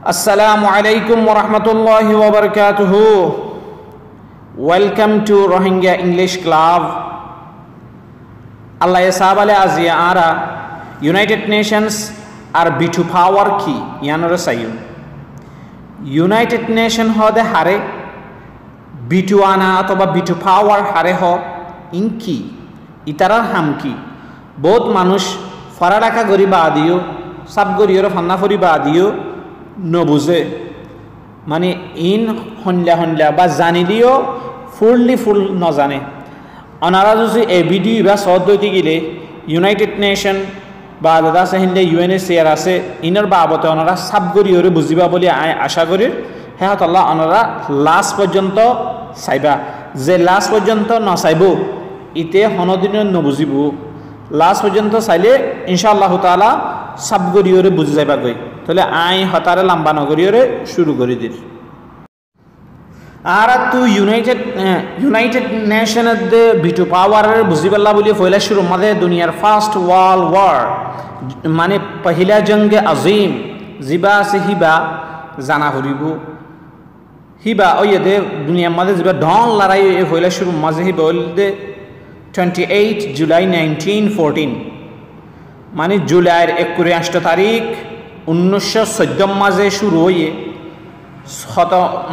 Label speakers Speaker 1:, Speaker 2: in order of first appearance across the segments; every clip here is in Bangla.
Speaker 1: Assalamu alaikum wa rahmatullahi wa barakatuhu. Welcome to Rohingya English Club. Allah yasabale azia ara United Nations are bitu power ki yanara sayu. United Nation hode hare bitu ana atoba bitu power hare ho inki itarar hamki বহুত মানুষ ফরাডাকা গরিবা আদিও সব গরিয়র ফান্না ফরিবা আদিও নবুঝে মানে ইন হনলা হনলা বা জানিলিও ফুললি ফুল নজানে অনারা যদি এ ভিডিও বা সদ দইতে গেলে ইউনাইটেড নেশন বা দাদা সাহিন্দে ইউএনএসসিআর আছে ইনর বাবতে অনারা সব গরিয়রে বুঝিবা বলি আশা করি হ্যাঁ আল্লাহ অনারা লাস্ট পর্যন্ত চাইবা যে লাস্ট পর্যন্ত নচাইব ইতে হনদিন নবুঝিব লাস্ট পর্যন্ত চাইলে ইনশাআল্লাহ তাআলা সব গরিয়রে বুঝি যাইবা গই তাহলে আই হতারে লম্বা নগরিয়রে শুরু করে দির আর তু ইউনাইটেড নেশনের দে বিটু পাওয়ারের বুঝিবাল্লা বলি ফয়লা শুরু মাদে দুনিয়ার ফার্স্ট ওয়ার্ল্ড ওয়ার মানে পহিলা জঙ্গে আজিম জিবা আছে হিবা জানা হরিব হিবা ওই দে দুনিয়ার মাদে জিবা ডন লড়াই এ ফয়লা শুরু মাঝে হিবা দে 28 July 1914 মানে জুলাইয়ের 29 তারিখ 1914 মাঝে শুরু হয়ে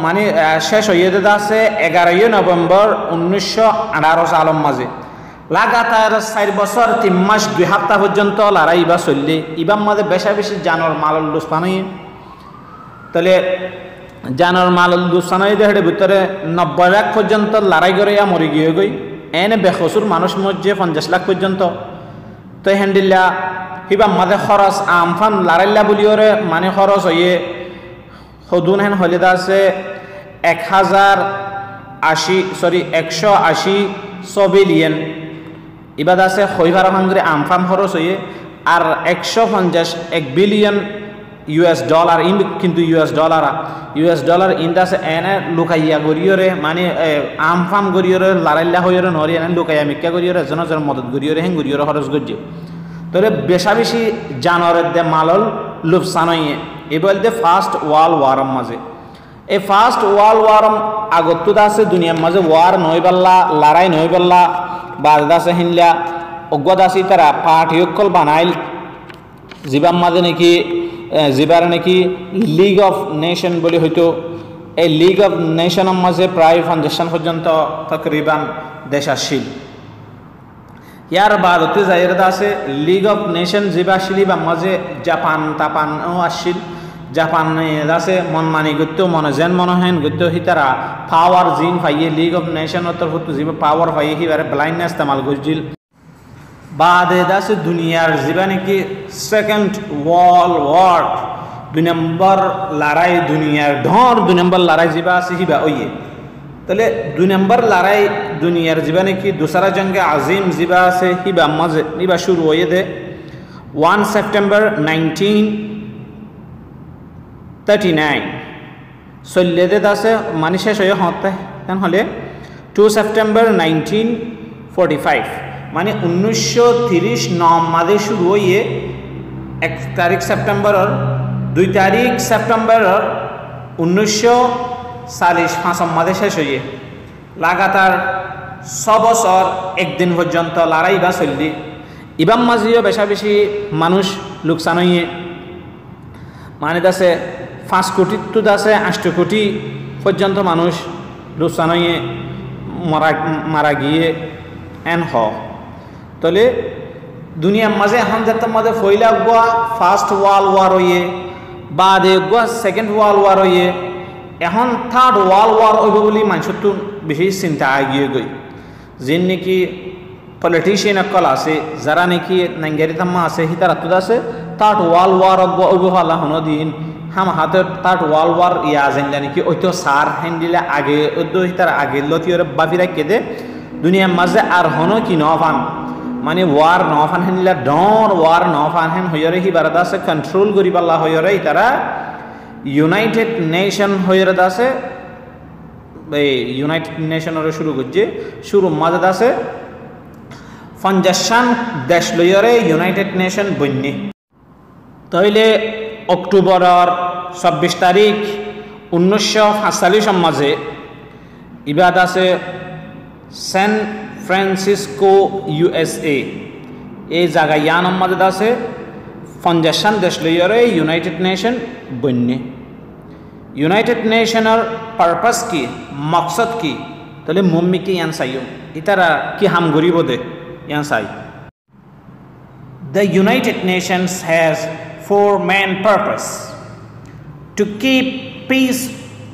Speaker 1: মানে শেষ হয়ে যেতে আছে 11 নভেম্বর 1918 সালের মাঝে লাগাতার 4 বছর 3 মাস 2 সপ্তাহ পর্যন্ত লড়াই বা চললে ইবার মাঝে বেশা বেশি জানোর মাল লুস্তানই তাহলে জানোর মাল লুস্তানই দেহের ভিতরে 90 লাখ পর্যন্ত লড়াই করে মরে গিয়ে গই এনে বেখসুর মানুষ মধ্যে 50 লাখ পর্যন্ত তো হ্যান্ডিল্লা হিবা মাঝে খরচ আমফান লারাইল্লা বলিওরে মানে খরচ হয়ে সদুন হেন হলে আছে 180 বিলিয়ন এবার আছে হইবার ভাঙ্গরে আমফাম খরচ হয়ে আর 150 বিলিয়ন US ডলার ইন কিন্তু US ডলার ইন্দা আছে এনে লুকাইয়া গরিয়রে মানে আমফাম গরিয়রে লারাইল্লা হইরে নরি এনে লুকাইয়া মিক্কা গরিয়রে জনজর মদত গরিয়রে হেন গরিয়রে খরচ গজ্জে তরে বেশা বেশি জানোরের দে মালল লুফসানয়ে এ বলতে ফার্স্ট ওয়ার্ল্ড ওয়ার মাঝে এই ফার্স্ট ওয়ার্ল্ড ওয়ার আগত আছে দুনিয়ার মাঝে ওয়ার নইবাল্লা লড়াই নইবাল্লা বারদাসে হিনলা অজ্ঞদাসি তারা পার্টিয়কল বানাইল জিবাম মাঝে নাকি জিবার নাকি লিগ অফ নেশন বলে হয়তো এই লিগ অফ নেশনের মাঝে প্রায় 50 পর্যন্ত তকরিবান দেশ আসছিল ইয়ার বাদতে জায়গা আছে লিগ অফ নেশন জিবা আসছিল বা মাঝে জাপানও আসছিল জাপান আছে মন মানি গত্য মনে যেন মনহেন গত্য হিতারা পাওয়ার জিন পাইয়ে লিগ অফ নেশন তরফ জিবা পাওয়ার পাইয়ে হিবারে ব্লাইন্ডনেস ইস্তেমাল গজিল বাদে দাসে দুনিয়ার জিবা নাকি সেকেন্ড ওয়ার্ল্ড ওয়ার 2 নম্বর লড়াই দুনিয়ার ধর 2 নম্বর লড়াই জিবা আছে হিবা ওইয়ে তাহলে 2 নম্বর লড়াই দুনিয়ার জিবা নাকি দুসরা জঙ্গে আজিম জিবা আছে হিবা মাঝে নিবা শুরু হয়ে দে 1 সেপ্টেম্বর 1939 চললে দে দাসে মানে শেষ হয়ে হতে হলে 2 সেপ্টেম্বর 1945 মানে 1930 মাঝে শুরু হয়ে 1 তারিখ সেপ্টেম্বরের 2 তারিখ সেপ্টেম্বরের 1940 মাঝে শেষ হয়ে লাগাতার 6 বছর একদিন পর্যন্ত লড়াই বা চললি ইবাম মাঝেও বেশা বেশি মানুষ লোকসান হয়ে মানে দাসে 5 কোটি তো দাসে 8 কোটি পর্যন্ত মানুষ লোকসান হয়ে মারা গিয়ে এন হ তাহলে দুনিয়ার মাঝে এখন যাতে মাঝে ফইলা গোয়া ফার্স্ট ওয়ার্ল্ড ওয়ার হইয়ে বাদে গোয়া সেকেন্ড ওয়ার্ল্ড ওয়ার হইয়ে এখন থার্ড ওয়ার্ল্ড ওয়ার হইব বলে মানুষের তো বেশি চিন্তা আগিয়ে গই যে নাকি পলিটিশিয়ান অকল আছে যারা নাকি নাঙ্গারি থাম্মা আছে হিতার হাতত আছে থার্ড ওয়ার্ল্ড ওয়ার হইব হলা হনো দিন হাম হাতে থার্ড ওয়ার্ল্ড ওয়ার ইয়া জানলা নাকি ওইতো সার হ্যান্ডিলে আগে হিতার আগে লতিয়রে বাফিরা কেদে দুনিয়ার মাঝে আর হনো কি নফান মানে ওয়ার নফান হেনলা ডর ওয়ার নফান হেন হইরে হি বারাদা আছে কন্ট্রোল করিবাল্লা হইরে তারা ইউনাইটেড নেশন হইরে দাসে এই ইউনাইটেড নেশনের শুরু করছে শুরু মাঝে দাসে 50 দেশ লইরে ইউনাইটেড নেশন বন্যে তাইলে অক্টোবরের ২৬ তারিখ 1945 মাঝে ইবাদ আছে সান ফ্রান্সিসকো USA এই জায়গা ইয়ান মাঝে আছে 50 দেশ লইয়ারে ইউনাইটেড নেশন বন্যে ইউনাইটেড নেশনের পারপাস কি মকসদ কি তাহলে মম্মি কি ইয়ান চাইও ইতারা কি হাম গরিব দে ইয়ান চাই The United Nations has four main purposes: to keep peace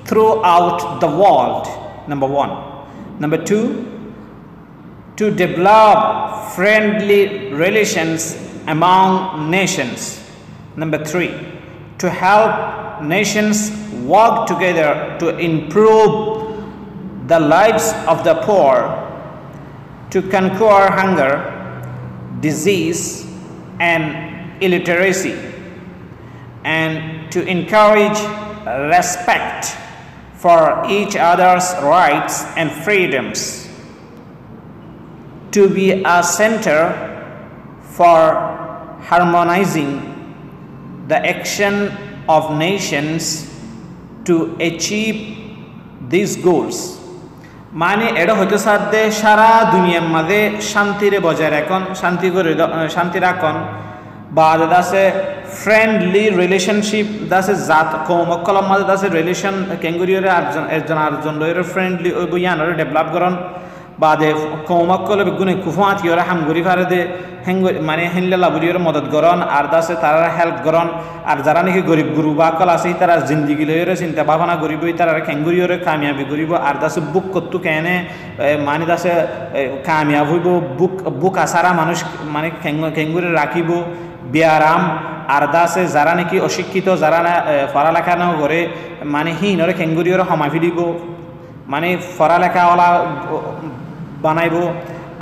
Speaker 1: throughout the world, number one. Number two, to develop friendly relations among nations. Number three, to help nations work together to improve the lives of the poor, to conquer hunger, disease, and illiteracy, and to encourage respect for each other's rights and freedoms, to be a center for harmonizing the action of nations to achieve these goals. মানে এটা হইতে সাথে সারা দুনিয়ার মাঝে শান্তিরে বজায় রাখন শান্তি রাখন বা দাসে ফ্রেন্ডলি রিলেশনশিপ দাসে জাত কৌমকলম মাঝে দাসে রিলেশন কেঙ্গুরিয়রে একজন আরেকজন লইরে ফ্রেন্ডলি ওই বইয়ানরে ডেভেলপ করন বা দে কৌমকলে বেগুনে কুফাত ইয়রে হামগুরি ফারে দে মানে হেনলে লাবুরিয়রে মদত করন আর দাসে তারা হেল্প করন আর যারা নাকি গরিব গুরু বা কল আছে তারা জিন্দিগি লইরে চিন্তা ভাবনা করিব তারা কেঙ্গুরিয়রে কামিয়াবি করিব আর দাসে বুক করতু কেনে মানে দাসে কামিয়াব হইব বুক আসারা মানুষ মানে কেঙ্গুরি রাখিব বিয়ারাম আর দাসে যারা নাকি অশিক্ষিত যারা পড়ালেখা না করে মানে হিনরে কেঙ্গুরিয়রে সমাভি দিব মানে পড়ালেখাওয়ালা বানাইব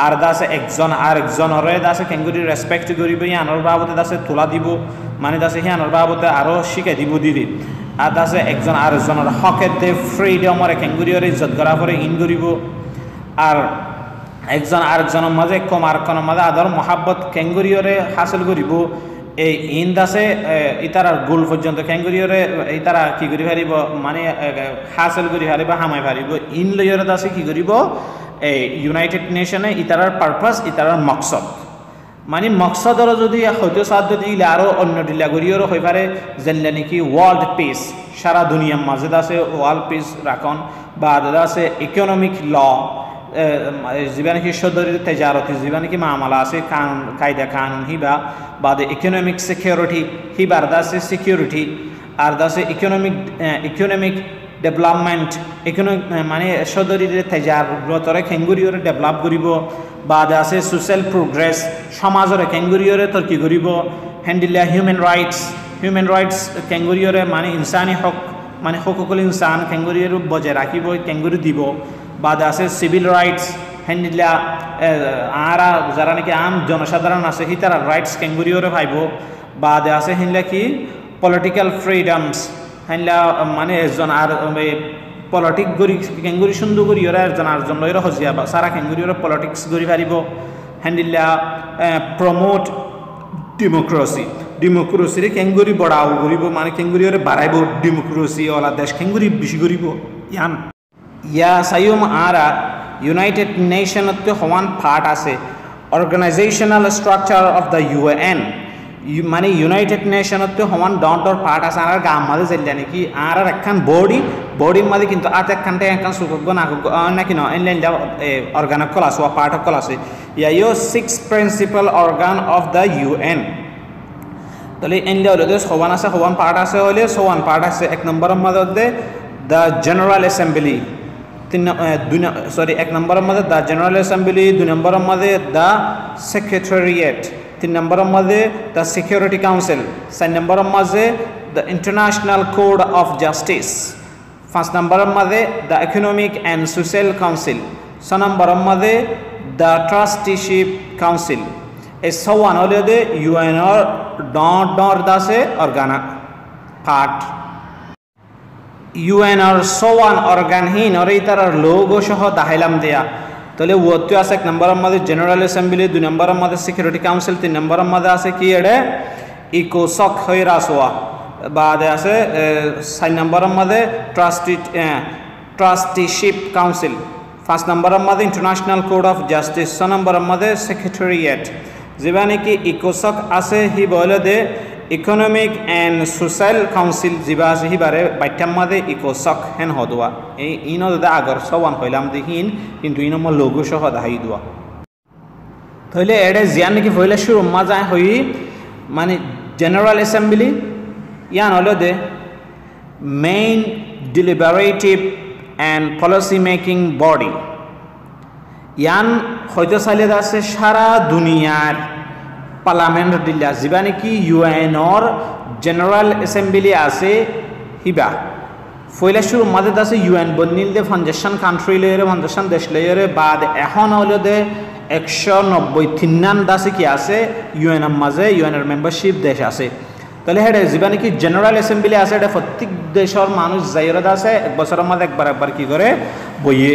Speaker 1: আর দাসে একজন আর একজনরে দাসে কেঙ্গুরি রেসপেক্ট করিব ইয়ানোর বাবদে দাসে তোলা দিব মানে দাসে হিয়ানোর বাবদে আরও শিখাই দিব দিদি আর দাসে একজন আর একজনের হকের দে ফ্রিডমরে কেঙ্গুরিয়রে ইজ্জত করা পরে ইন করিব আর একজন আর একজনের মাঝে কম আর কোনের মাঝে আদর মহাব্বত কেঙ্গুরিয়রে হাসিল করিব এই ইন দাসে ইতারার গোল পর্যন্ত কেঙ্গুরিয়রে ইতারা কি করি পারিব মানে হাসিল করি পারিব হামাই পারিব ইন লইয়রে দাসে কি করিব এই ইউনাইটেড নেশনে ইতারার পারপাস ইতারার মকসদ মানে মকসদর যদি হয়তো সাধ্য দিলে আরও অন্য ডিলা করিও হয়ে পারে যেনলে নাকি ওয়ার্ল্ড পিস সারা দুনিয়ার মাঝে আছে ওয়ার্ল্ড পিস রাখন বা আছে ইকোনমিক ল যেবা নাকি সদরি তেজারতি যেবা নাকি মামলা আছে কানুন কায়দা কানুন হিবা বা ইকোনমিক সিকিউরিটি হিবার দাসে সিকিউরিটি আর দাসে ইকোনমিক ডেভেলপমেন্ট ইকোনমিক মানে সদরির তেজারতরে কেঙ্গুরিয়রে ডেভেলপ করিব বা আছে সোশ্যাল প্রোগ্রেস সমাজরে কেঙ্গুরিয়রে তর্কি করিব হ্যান্ডিলা হিউম্যান রাইটস কেঙ্গুরিয়রে মানে ইনসানি হক মানে হকুকুল ইনসান কেঙ্গুরিয়র বজায় রাখিব কেঙ্গুরি দিব বা আছে সিভিল রাইটস হ্যান্ডিলা আরা যারা নাকি আম জনসাধারণ আছে হি তারা রাইটস কেঙ্গুরিয়রে ভাইব বা আছে হ্যান্ডিলা কি পলিটিক্যাল ফ্রিডমস হ্যান্ডিলা মানে একজন আর পলিটিক গরি কেঙ্গুরি সুন্দর করি ওরা একজন আরেকজন লইরা হজিয়া বা সারা কেঙ্গুরি ওরা পলিটিক্স করি পারিব হ্যান্ডিলা প্রমোট ডেমোক্রেসিরে কেঙ্গুরি বড়াও করিব মানে কেঙ্গুরি ওরা বাড়াইব ডেমোক্রেসি ওলা দেশ কেঙ্গুরি বেশি করিব ইয়া সাইম আরা ইউনাইটেড নেশনতে হওয়ান পার্ট আছে organisational structure of the UN মানে ইউনাইটেড নেশনতে হওয়ান ডর পার্ট আছে আর গাম মাঝে যাইলে নাকি আর একখান বডির মাঝে কিন্তু আর একখানটা একখান সুযোগ্য নাকি ন অনলাইন অর্গান কল আছে পার্ট কল আছে ইয়া 6 principal organ of the UN তাহলে এনলে হলে সওয়ান আছে সওয়ান পার্ট আছে হলে সওয়ান পার্ট আছে এক নম্বরের মধ্যে দ্য জেনারেল অ্যাসেম্বলি এক নম্বরের মধ্যে দ্য জেনারেল অ্যাসেম্বলি 2 নম্বরের মধ্যে দ্য সেক্রেটারিয়েট 3 নম্বরের মধ্যে দ্য সিকিউরিটি কাউন্সিল 4 নম্বরের মধ্যে the international court of justice 5 নম্বরের মধ্যে the economic and social council 6 নম্বরের মধ্যে দ্য ট্রাস্টিশিপ কাউন্সিল এই সওয়ান হলে ইউএনর ডর দাসে অর্গানা পার্ট ইউএনর সওয়ান অর্গানহীন আর এই তার লোগো সহ দাহাইলাম দেয়া তাহলে ওতে আছে 1 নম্বরের মধ্যে জেনারেল অ্যাসেম্বলি 2 নম্বরের মধ্যে সিকিউরিটি কাউন্সিল 3 নম্বরের মধ্যে আছে কি এডে ইকোসক হইরাসোয়া বাদে আছে 4 নম্বরের মধ্যে ট্রাস্টিশিপ কাউন্সিল, 5 নম্বরের মধ্যে ইন্টারন্যাশনাল কোড অফ জাস্টিস, 6 নম্বরের মধ্যে সেক্রেটারিয়েট। যেবা নাকি ইকোসক আছে হি বলে দে ইকোনমিক অ্যান্ড সোশ্যাল কাউন্সিল যেবা আছে হিবারে বাইটার মধ্যে ইকোসক হেন হদোয়া এই ইন আগর সওয়ান হইলাম দেখিন কিন্তু ইন লোগো সহ দাহাই দোয়া তাহলে এডে জিয়ান নাকি হইলে শুরু মাজায় হই মানে জেনারেল অ্যাসেম্বলি ইয়ান হলো the main deliberative and policy making body. ইয়ান হয়তো চাইলে আছে সারা দুনিয়ার পার্লামেন্ট দিলা যা নাকি ইউএনর জেনারেল অ্যাসেম্বলি আছে হিবা ফইলা শুরু মাঝে আছে ইউএন বনিল দে ফাউন্ডেশন কান্ট্রি লইরে ফাউন্ডেশন দেশ লইরে বাদ এখন হলো দে 193 দাসে কি আছে ইউএনের মাঝে ইউএনের মেম্বারশিপ দেশ আছে। তাহলে হেডে যা নাকি জেনারেল অ্যাসেম্বলি আছে এটা প্রত্যেক দেশের মানুষ যাইরত আছে এক বছরের মধ্যে একবার কি করে বইয়ে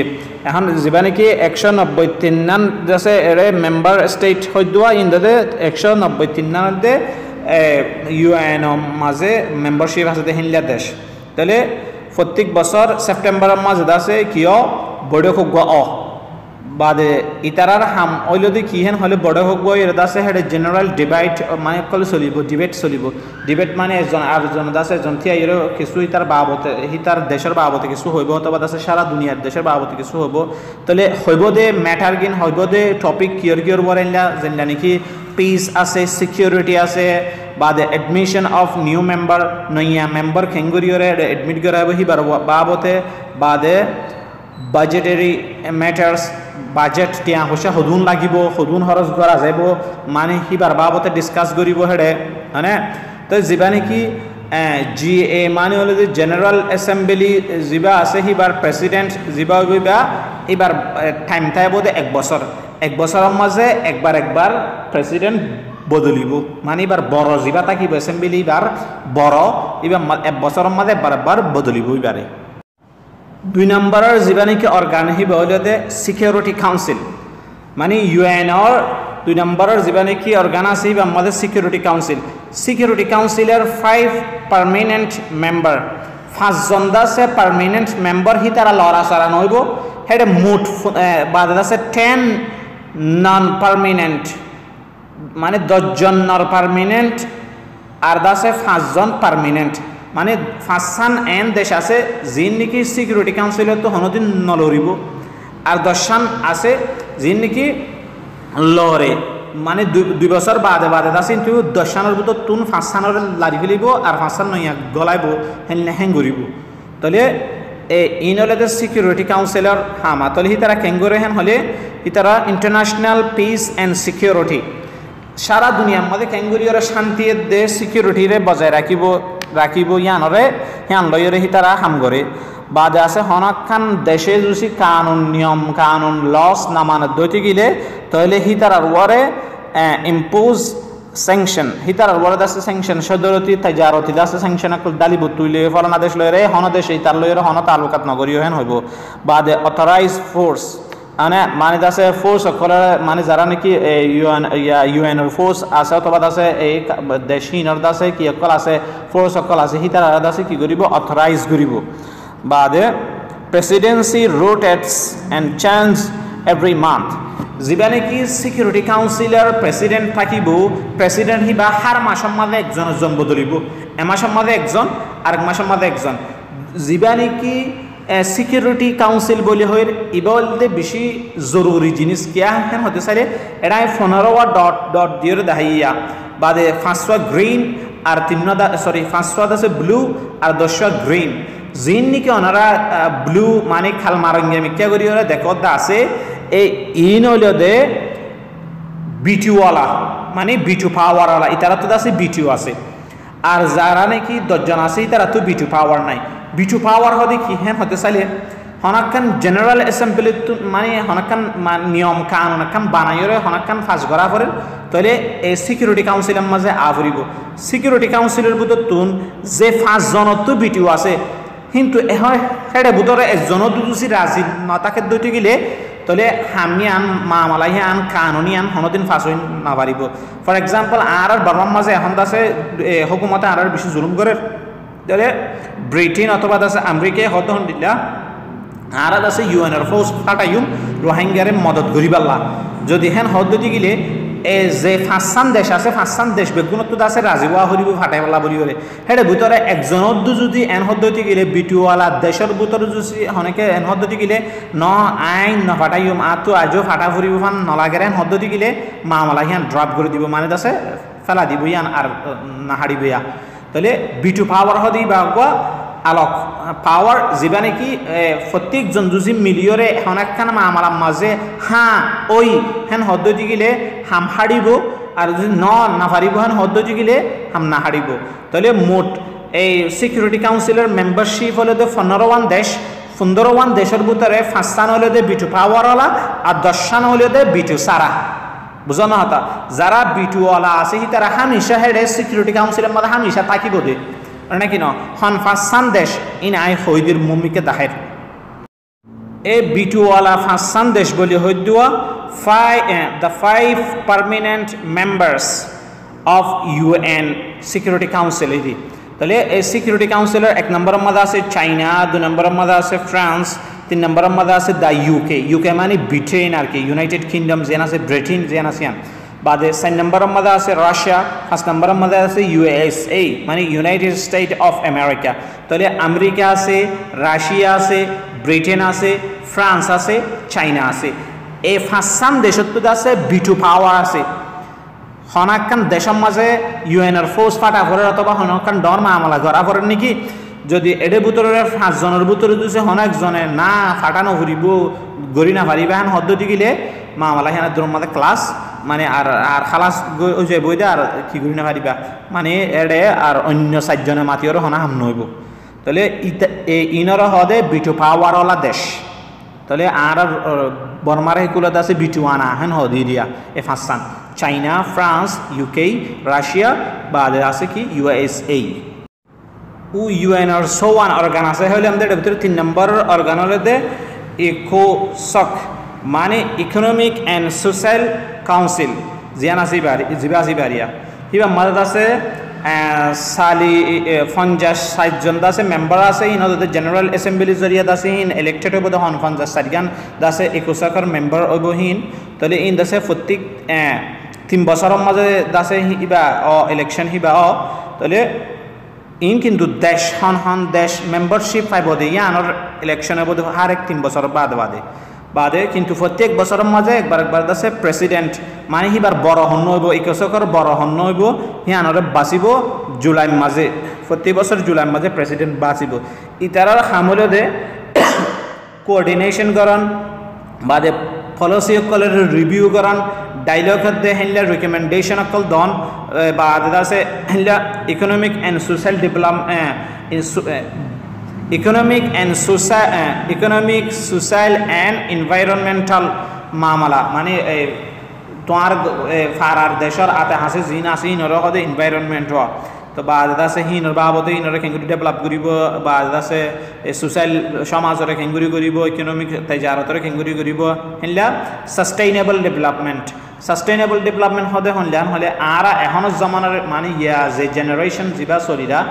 Speaker 1: এখন যা নাকি 193 আছে এরে মেম্বার স্টেট হইদোয়া ইন্দে 193 দে ইউএন মাঝে মেম্বারশিপ আছে হিনলা দেশ। তাহলে প্রত্যেক বছর সেপ্টেম্বরের মাঝে আছে কিয় বড় হোক বাদে ইতারার হাম ওইলদি কি হেন হলে বড় হোক এর দাসে হেডে জেনারেল ডিবেট মানে কলে চলিব ডিবেট মানে এজন আর জন দাসে এজন থিয়া এর কিছু ইতার বাবতে হিতার দেশের বাবতে কিছু হইব অথবা দাসে সারা দুনিয়ার দেশের বাবতে কিছু হইব। তাহলে হইব দে ম্যাটার গিন হইব দে টপিক কিয়র বরাইলা যেনলা নাকি পিস আছে সিকিউরিটি আছে বাদে এডমিশন অফ নিউ মেম্বার নইয়া মেম্বার খেঙ্গুরিয়রে এডমিট করাইব হিবার বাবতে বাদে বাজেটারি ম্যাটার্স বাজেট টিয়া হসা হদুন লাগিব হদুন খরচ করা যাব মানে হিবার বাবতে ডিসকাস করিব হেডে হ্যাঁ। তো যা নাকি GA মানে হলো যে জেনারেল অ্যাসেম্বলি যা আছে হিবার প্রেসিডেন্ট যা হইবা এবার টাইম থাইব দে এক বছরের মাঝে একবার প্রেসিডেন্ট বদলিব মানে এবার বড় যা থাকিব অ্যাসেম্বলি এবার বড় এবার এক বছরের মাঝে একবার বদলিব এবারে। 2 নম্বরের যা নাকি অর্গান হিবা হইল দে সিকিউরিটি কাউন্সিল মানে ইউএনর 2 নম্বরের যা নাকি অর্গান আছে হিবা আমাদের সিকিউরিটি কাউন্সিলের 5 পার্মানেন্ট মেম্বার 5 জন আছে পার্মানেন্ট মেম্বার হি তারা লড়াচড়া নইব হেডে মোট বাদ আছে 10 নন পার্মানেন্ট মানে 10 জন নন পার্মানেন্ট আর আছে 5 জন পার্মানেন্ট মানে 5 এন দেশ আছে যিন নাকি সিকিউরিটি কাউন্সিলত তো হনদিন নলরিব আর 10 আছে যিন নাকি লরে মানে 2 বছর বাদে আছে কিন্তু 10 ভিতর তুন 5 লারি ফেলিব আর 5 নইয়া গলাইব হেং করিব। তাহলে ইন হলে সিকিউরিটি কাউন্সিলর হামা তাহলে হি তারা কেঙ্গরে হেন হলে হি তারা ইন্টারন্যাশনাল পিস অ্যান্ড সিকিউরিটি সারা দুনিয়ার মধ্যে কেঙ্গুরিয়র শান্তি দেশ সিকিউরিটিরে বজায় রাখিব ইয়ানরে হিয়ান লইরে হি তারা হাম করে বাদে আছে হনাক্ষান দেশে যদি কানুন নিয়ম কানুন লস না মানে দইতে গেলে তাহলে হি তারার ওয়ারে ইম্পোজ স্যাংশন হি তারার ওয়ারে আছে স্যাংশন সদরতি তাজারতি আছে স্যাংশন আকল দালিব তুইলে ফলানা দেশ লইরে হন দেশ এই তার লইরে হন তালুকাত নগরীয় হেন হইব বাদে অথরাইজ ফোর্স মানে আছে ফোর্স সকলের মানে যারা নাকি ইউএনের ফোর্স আছে অথবা আছে এই দেশীনৰ আছে কি অকল আছে ফোর্স সকল আছে হি তারা আছে কি করিব অথরাইজ করিব বাদে presidency rotates and change every month যা নাকি সিকিউরিটি কাউন্সিলের প্রেসিডেন্ট থাকিব প্রেসিডেন্ট হিবা হার মাসের মাঝে একজন বদলিব এমাসের মাঝে একজন আর এক মাসের মাঝে একজন যা নাকি সিকিউরিটি কাউন্সিল বলে হয়ে ইবলতে বেশি জরুরি জিনিস কিয়া হেন হতে চাইলে এটা 15 দিয়ে দেখাইয়া বাদে 5 গ্রিন আর 5 আছে ব্লু আর 10 গ্রিন জিন নাকি ওনারা ব্লু মানে খাল মারঙ্গে মিক্কা করি ওরা দেখো আছে এই ইন হইল দে বিটিওয়ালা মানে বিটু পাওয়ারওয়ালা ইতারা তো আছে বিটিও আছে আর যারা নাকি 10 জন আছে ইতারা তো বিটু পাওয়ার নাই বিটু পাওয়ার হতে কি হেন হতে চাইলে হনাক্কান জেনারেল অ্যাসেম্বলি মানে হনাক্কান নিয়ম কানুন কান বানাইরে হনাক্কান ফাঁস করা পরে তাহলে এই সিকিউরিটি কাউন্সিলের মাঝে আভরিব সিকিউরিটি কাউন্সিলের ভিতর তুন যে 5 জন তো বিটিও আছে কিন্তু এখন হেডে ভিতরে একজনও দুদুসি রাজি নতাকে দইতে গেলে তাহলে হামি আন মামালাই আন কানুনি আন হনদিন ফাঁসই না পারিব। ফর এক্সাম্পল আর বর্মার মাঝে এখন আছে হুকুমতে আর বেশি জুলুম করে, তাহলে ব্রিটেন অথবা আছে আমেরিকায় হত হন দিলা আর আছে ইউএনের ফোর্স ফাটাইম রোহিঙ্গারে মদত করি পারলা। যদি হেন হদ্দতি গেলে যে ফাঁসান দেশ আছে ফাঁসান দেশ বেগুনত আছে রাজিবা হরিব ফাটাই পাল্লা বলি বলে হেডে ভিতরে একজনদ্দু যদি এন হদ্দতি গেলে বিটুওয়ালা দেশের ভিতরে যদি অনেকে এন হদ্দতি গেলে ন আইন ন ফাটাইম আর তো আজও ফাটা ফুরিব ফান নলাগের এন হদ্দতি গেলে মামলা হিয়ান ড্রপ করে দিব, মানে আছে ফেলা দিব ইয়ান আর নাহাড়িব ইয়া। তাহলে বিটু পাওয়ার হদি বা আলোক পাওয়ার যা নাকি প্রত্যেকজন যদি মিলিয়রে অনেকখান মামালার মাঝে হ্যাঁ ওই হেন হদ্দতি গেলে হাম হারিব, আর যদি না পারিব হেন হদ্দতি গেলে হাম না হারিব। তাহলে মোট এই সিকিউরিটি কাউন্সিলের মেম্বারশিপ হলে 15 দেশ, 15 দেশের ভিতরে 5 স্থান হলে বিটু পাওয়ারওয়ালা আর 10 স্থান হলে বিটু সারা। বুঝো না হতা যারা বিটুওয়ালা আছে তারা হামেশা হেডে সিকিউরিটি কাউন্সিলের মধ্যে হামেশা থাকিব দে নাকি ন হন ফাঁসান দেশ ইন আই হইদির মুমিকে দাহের এ বিটুওয়ালা ফাঁসান দেশ বলি হইদুয়া the 5 permanent members of UN Security Council এটি। তাহলে এই সিকিউরিটি কাউন্সিলের 1 নম্বরের মধ্যে আছে চাইনা, 2 নম্বরের মধ্যে আছে ফ্রান্স, 3 নম্বরের মধ্যে আছে দ্য ইউকে মানে ব্রিটেন আর কি, ইউনাইটেড কিংডম যেন আছে ব্রিটেন যেন আছে বাদে 4 নম্বরের মধ্যে আছে রাশিয়া, 5 নম্বরের মধ্যে আছে USA মানে ইউনাইটেড স্টেট অফ আমেরিকা। তাহলে আমেরিকা আছে, রাশিয়া আছে, ব্রিটেন আছে, ফ্রান্স আছে, চাইনা আছে। এই 5 দেশত আছে বিটু পাওয়ার আছে। হনাক্কান দেশের মাঝে ইউএনের ফোর্স ফাটা করে অথবা হনাক্কান ডর মামলা করা করে নাকি, যদি এডে ভিতরে 5 জনের ভিতরে দিছে অনেক জনে না ফাটানো ঘুরিব গড়ি না পারিবে হ্যান হদ্দতি গেলে মামলা হ্যাঁ দূর মধ্যে ক্লাস মানে আর আর খালাস যে বই দে আর কি করি না পারিবা মানে এডে আর অন্য 4 জনের মাতিওর হনা হাম নইব। তাহলে ইনর হদে বিটু পাওয়ারওয়ালা দেশ। তাহলে আর বর্মার হেকুলত আছে বিটুয়ানা হেন হদি দিয়া এ 5 স্থান চাইনা, ফ্রান্স, ইউকে, রাশিয়া বাদে আছে কি USA। ইউএনর 101 অর্গান আছে হলে আমাদের ভিতরে 3 নম্বর অর্গান হলে দে ইকোসক মানে ইকোনমিক অ্যান্ড সোশ্যাল কাউন্সিল জিয়ান আছে জিবারিয়া কিবা মাদত আছে 50 জন আছে মেম্বার আছে ইনদের জেনারেল অ্যাসেম্বলি জরিয়াত আছে ইন ইলেক্টেড হইব 50 গান দাসে ইকোসকের মেম্বার হইব হিন। তাহলে ইন দাসে প্রত্যেক 3 বছরের মাঝে দাসে ইবা ইলেকশন হিবা তাহলে ইন কিন্তু দেশ হন দেশ মেম্বারশিপ পাইব দে ইয়ানোর ইলেকশন হইব হার এক 3 বছর বাদে কিন্তু প্রত্যেক বছরের মাঝে একবার দাসে প্রেসিডেন্ট মানে হিবার বড় হন্ন হইব ইকোসকের বড় হন্ন হইব হিয়ানোরে বাঁচিব জুলাই মাঝে, প্রত্যেক বছর জুলাই মাঝে প্রেসিডেন্ট বাঁচিব। ইতারার হামলে দে কোঅর্ডিনেশন করেন বাদে পলিসি অকলের রিভিউ করেন ডায়লগ দে হেনলা রিকমেন্ডেশন অকল দন বাদে আছে হেনলা economic and social economic social and environmental মামলা মানে তোমার ফারার দেশের আতে হাসে জিন আছে ইনর হদে এনভায়রনমেন্ট হওয়া তো বাদ আছে হিনর বাবদে ইনরে কেঙ্গুরি ডেভেলপ করিব বাদ আছে সোশ্যাল সমাজরে কেঙ্গুরি করিব ইকোনমিক তাইজারতরে কেঙ্গুরি করিব হেনলা সাস্টেইনেবল ডেভেলপমেন্ট হদে হলে আর এখনো জমানার মানে ইয়া যে জেনারেশন যা চলিরা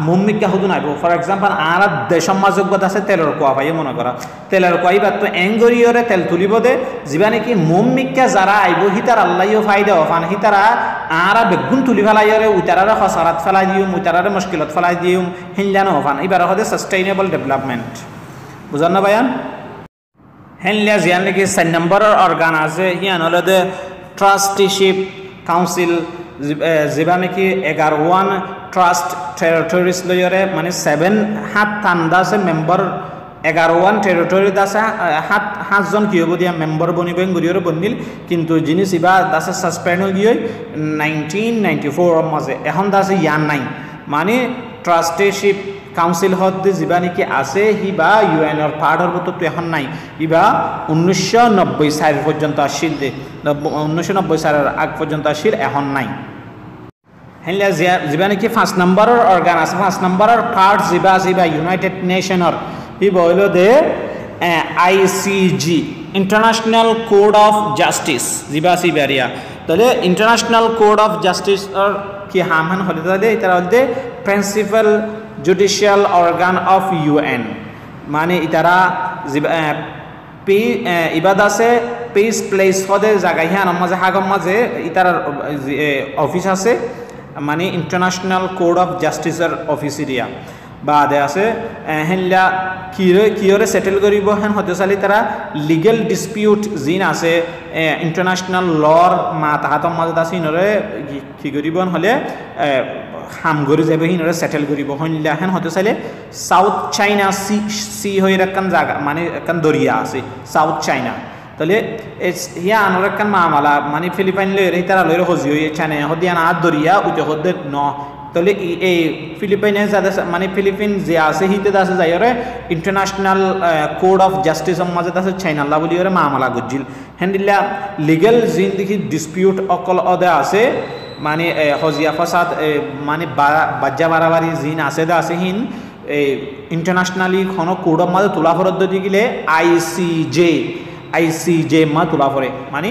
Speaker 1: মুম্মিকা হুদু নাইব। ফর এক্সাম্পল আর দেশের মাজগত আছে তেলের কোয়া পাই মনে করা তেলের কোয়াই বা তো এঙ্গরিয়রে তেল তুলিব দে যা নাকি মুম্মিকা যারা আইব হিতার আল্লাহও ফায়দা ফান হিতারা আর বেগুন তুলি ফেলাইরে উইতারারে খসারাত ফেলাই দিম উইতারারে মুশকিলত ফেলাই দিম হিনলানো ফান এবার হদে সাস্টেইনেবল ডেভেলপমেন্ট বুঝান না ভাইয়ান হেনলিয়া জিয়ান নাকি 4 নম্বরের অর্গান আছে হিয়ান হলে দে ট্রাস্টিশিপ কাউন্সিল যা নাকি 11 ট্রাস্ট টেরিটরিজ লইরে মানে 7 হাত থান্দা আছে মেম্বার 11 টেরিটরিত আছে 7 জন কি হব দিয়া মেম্বার বনিব গুরিয়রে বনিল কিন্তু জিনিস ইবা দাসে সাসপেন্ড হয়ে গিয়ে 1994 মাঝে এখন দাসে ইয়ান নাই মানে ট্রাস্টিশিপ কাউন্সিল হদ যা নাকি আছে হিবা ইউএনর পার্টর মতো তো এখন নাই ইবা 1990 সাল পর্যন্ত আসিল দে 1990 সালের আগ পর্যন্ত আসিল এখন নাই। হেনলা যিবা নাকি 5 নম্বৰৰ অৰ্গান আছে 5 নম্বৰৰ পাৰ্ট যিবা ইউনাইটেড নেশনৰ হি বইলো the ICG international court of justice যিবা সিবারিয়া তাহলে ইন্টারন্যাশনাল কোড অফ জাস্টিসৰ কি হামহান হলে তাহলে ইতারা হলে principal judicial organ of UN মানে ইতারা ইবাদ আছে পিস প্লেস হদে জায়গা হিয়ান মাঝে হাগম মাঝে ইতার অফিস আছে মানে ইন্টারন্যাশনাল কোড অফ জাস্টিসের অফিস এরিয়া বাদে আছে হেনলা কিয়রে সেটেল করিব হেন হতে চালি তারা লিগেল ডিসপিউট জিন আছে ইন্টারন্যাশনাল লর মা তাহাতর মাজত আছে ইনরে কি করিব হলে হাম গরি যাবে ইনরে সেটেল করিব হইলা হেন হতে চাইলে সাউথ চাইনা সি হয়ে রাখান জায়গা মানে একখান দরিয়া আছে সাউথ চাইনা তাহলে ইয়া আনোর একখান মামালা মানে ফিলিপাইন লইরে তারা লইরে হজি হয়ে চাইনা হদিয়ান আর দরিয়া উঠে হদে ন তাহলে এই ফিলিপাইনে যাদের মানে ফিলিপিন যে আছে হিতে আছে যাইরে ইন্টারন্যাশনাল কোড অফ জাস্টিসের মাঝে আছে চাইনাল্লা বলি ওরে মামলা গজিল হ্যান্ডিলা লিগেল জিন দেখি ডিসপিউট অকল অদে আছে মানে হজিয়া ফাসাদ মানে বাজ্জা বাড়াবাড়ি জিন আছে দা আছে হিন এই ইন্টারন্যাশনালি কোনো কোডের মাঝে তোলা ফরত দি গেলে ICJ মা তোলা ফরে মানে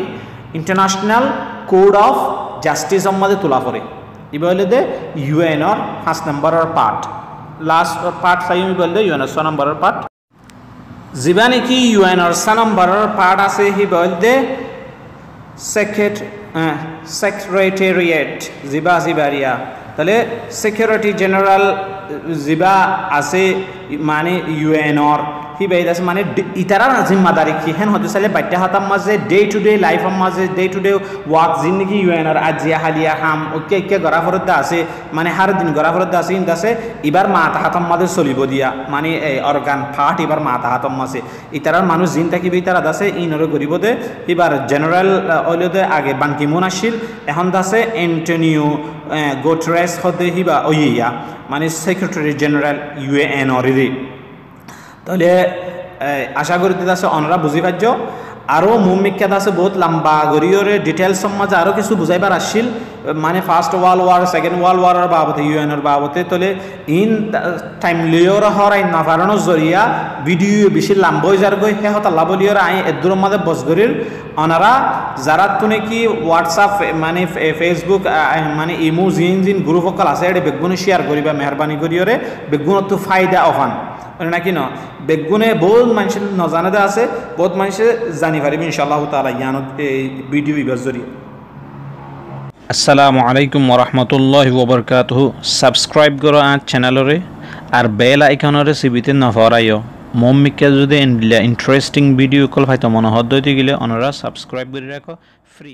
Speaker 1: ইন্টারন্যাশনাল কোড অফ জাস্টিসের মাঝে তোলা ফরে ইবলে দে UN or 5 নম্বৰৰ পার্ট লাস্ট পার্ট চাই বললে UN 6 নম্বৰৰ পার্ট যিবা নেকি UN 6 নম্বৰৰ পার্ট আছে হি বলতে সেক্রেটারিয়েট জিবারিয়া তাহলে সেক্রেটারি জেনারেল জিবা আছে মানে UN or হি বাইদ আছে মানে ইতারা জিম্মাদারি কি হেন হতে চাইলে বাচ্চা হাতাম মাঝে ডে টু ডে লাইফের মাঝে ডে টু ডে ওয়ার্ক জিন্দগি UN আর আজিয়া হালিয়া হাম ওকে কে গড়া ফরত আছে মানে হার দিন গড়া ফরত আছে ইন আছে এবার মা তাহাতম মাঝে চলিব দিয়া মানে অর্গান ফাট এবার মা তাহাতম মাঝে ইতারার মানুষ জিন থাকিবে ইতারা আছে ইনরে গরিব দে এবার জেনারেল ওইলে আগে বানকিমুন আসিল এখন আছে এন্টোনিও গুটেরেস হদে হিবা ওইয়া মানে সেক্রেটারি জেনারেল UN অরিরি তাহলে আশা করি আছে অনরা বুঝি পাচ্ছ আরও মুমিখ্যাত আছে বহুত লম্বা গরিয়রে ডিটেলস মাঝে আরও কিছু বুঝাইবার আসছিল মানে first world war second world ওয়ারের বাবদে UN বাবদে তাহলে ইন টাইম লিওর হরাই নাফারানোর জরিয়া ভিডিও বেশি লম্বা হয়ে যার গই হে হতা লাভলিয়র আই এদুর মাঝে বসগরির অনারা যারা তুনে কি হোয়াটসঅ্যাপ মানে ফেসবুক মানে ইমো জিন গ্রুপ সকল আছে এটা বেগুনে শেয়ার করিবা মেহরবানি করিয়রে বেগুনত তো ফায়দা অফান নাকি ন বেগুনে বহুত মানুষ নজানাতে আছে বহুত মানুষে জানি পারিবে ইনশাআল্লাহ তাআলা ইয়ানত এই ভিডিও ইবার জরিয়ে আসসালামু আলাইকুম ওয়া রাহমাতুল্লাহি ওয়া বারাকাতুহু সাবস্ক্রাইব করো আর চ্যানেলরে আর বেল আইকনরে সিবিতে নফরাইও মম্মিকে যদি ইন্টারেস্টিং ভিডিও কল হয়তো মনে হদ হইতে গেলে অনরা সাবস্ক্রাইব করে রাখো ফ্রি